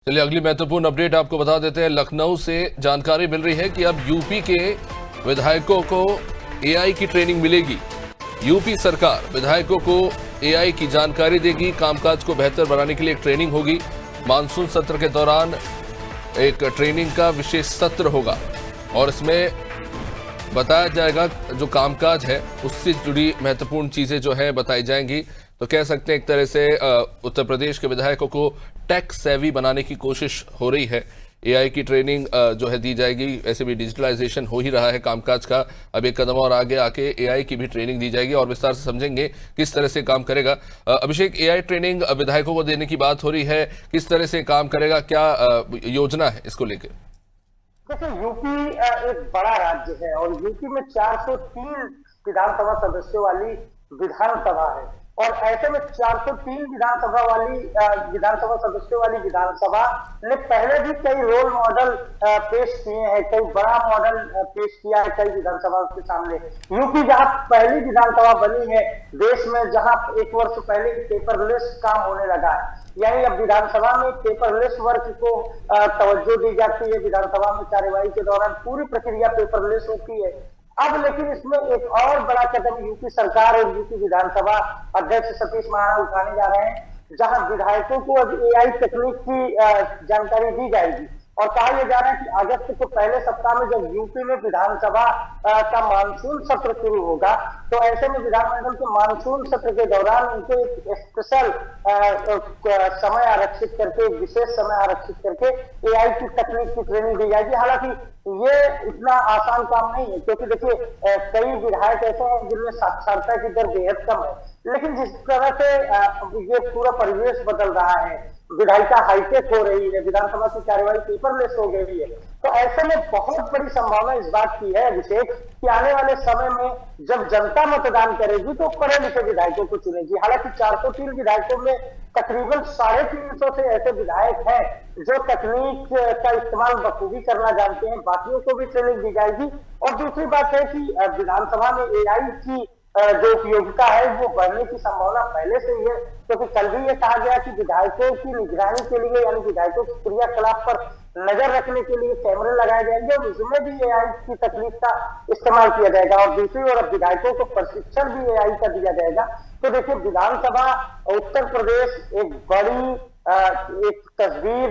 चलिए अगली महत्वपूर्ण अपडेट आपको बता देते हैं। लखनऊ से जानकारी मिल रही है कि अब यूपी के विधायकों को एआई की ट्रेनिंग मिलेगी। यूपी सरकार विधायकों को एआई की जानकारी देगी। कामकाज को बेहतर बनाने के लिए एक ट्रेनिंग होगी। मानसून सत्र के दौरान एक ट्रेनिंग का विशेष सत्र होगा और इसमें बताया जाएगा जो कामकाज है उससे जुड़ी महत्वपूर्ण चीजें जो है बताई जाएंगी। तो कह सकते हैं एक तरह से उत्तर प्रदेश के विधायकों को टेक सेवी बनाने की कोशिश हो रही है। एआई की ट्रेनिंग जो है दी जाएगी। वैसे भी डिजिटलाइजेशन हो ही रहा है कामकाज का, अब एक कदम और आगे आके एआई की भी ट्रेनिंग दी जाएगी और विस्तार से समझेंगे किस तरह से काम करेगा। अभिषेक, एआई ट्रेनिंग विधायकों को देने की बात हो रही है, किस तरह से काम करेगा, क्या योजना है इसको लेकर? देखिए, यूपी एक बड़ा राज्य है और यूपी में 403 विधानसभा सदस्यों वाली विधानसभा है और ऐसे में 403 विधानसभा सदस्यों वाली विधानसभा ने पहले भी कई रोल मॉडल पेश किए हैं, कई बड़ा मॉडल पेश किया है कई विधानसभा के सामने। यूपी जहां पहली विधानसभा बनी है देश में, जहां एक वर्ष पहले पेपरलेस काम होने लगा है, यानी अब विधानसभा में पेपरलेस वर्क को तवज्जो दी जाती है। विधानसभा में कार्यवाही के दौरान पूरी प्रक्रिया पेपरलेस होती है। अब लेकिन इसमें एक और बड़ा कदम यूपी सरकार और यूपी विधानसभा अध्यक्ष सतीश महाना उठाने जा रहे हैं, जहां विधायकों को अब एआई तकनीक की जानकारी दी जाएगी और कहा यह जा रहा है कि अगस्त के पहले सप्ताह में जब यूपी में विधानसभा का मानसून सत्र शुरू होगा, तो ऐसे में विधानमंडल के मानसून सत्र के दौरान उनको एक स्पेशल समय आरक्षित करके, एक विशेष समय आरक्षित करके एआई की तकनीक की ट्रेनिंग दी जाएगी। हालांकि ये इतना आसान काम नहीं है, क्योंकि देखिए कई विधायक ऐसे हैं जिनमें साक्षरता की दर बेहद कम है, लेकिन जिस तरह से ये पूरा परिवेश बदल रहा है, विधायिका हाईटेक हो रही है, विधानसभा की कार्यवाही पेपरलेस हो गई है, तो ऐसे में बहुत बड़ी संभावना इस बात की है अभिषेक कि आने वाले समय में जब जनता मतदान करेगी तो पढ़े लिखे विधायकों को चुनेगी। हालांकि 403 विधायकों में तकरीबन 350 से ऐसे विधायक हैं जो तकनीक का इस्तेमाल बखूबी करना जानते हैं, बाकियों को भी ट्रेनिंग दी जाएगी। और दूसरी बात है कि विधानसभा में एआई की जो उपयोगिता है वो बढ़ने की संभावना पहले से ही है, क्योंकि कल भी ये कहा गया कि विधायकों की निगरानी के लिए, यानी विधायकों की क्रियाकलाप पर नजर रखने के लिए कैमरे लगाए जाएंगे और उसमें भी एआई की तकनीक का इस्तेमाल किया जाएगा। और दूसरी ओर विधायकों को प्रशिक्षण भी एआई का दिया जाएगा। तो देखिए, विधानसभा उत्तर प्रदेश एक बड़ी एक तस्वीर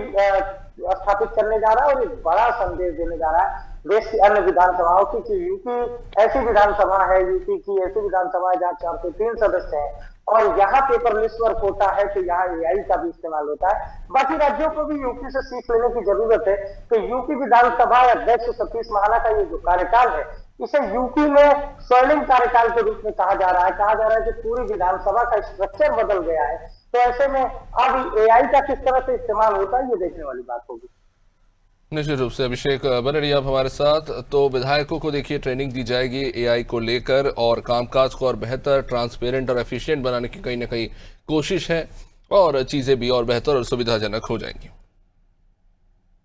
स्थापित करने जा रहा है और एक बड़ा संदेश देने जा रहा है देश की अन्य विधानसभाओं की कि यूपी ऐसी विधानसभा है, यूपी की ऐसी विधानसभा है जहाँ 403 सदस्य हैं और यहाँ पेपरलेस वर्क होता है, तो यहाँ एआई का भी इस्तेमाल होता है। बाकी राज्यों को भी यूपी से सीख लेने की जरूरत है। तो यूपी विधानसभा अध्यक्ष सतीश महाना का ये जो कार्यकाल है, इसे यूपी में स्वर्णिम कार्यकाल के रूप में कहा जा रहा है। कहा जा रहा है कि पूरी विधानसभा का स्ट्रक्चर बदल गया है। तो ऐसे में अब एआई का किस तरह से इस्तेमाल होता है, ये देखने वाली बात होगी। निश्चित रूप से अभिषेक बने रहिए आप हमारे साथ। तो विधायकों को देखिए ट्रेनिंग दी जाएगी एआई को लेकर और कामकाज को और बेहतर, ट्रांसपेरेंट और एफिशिएंट बनाने की कहीं ना कहीं कोशिश है और चीजें भी और बेहतर और सुविधाजनक हो जाएंगी।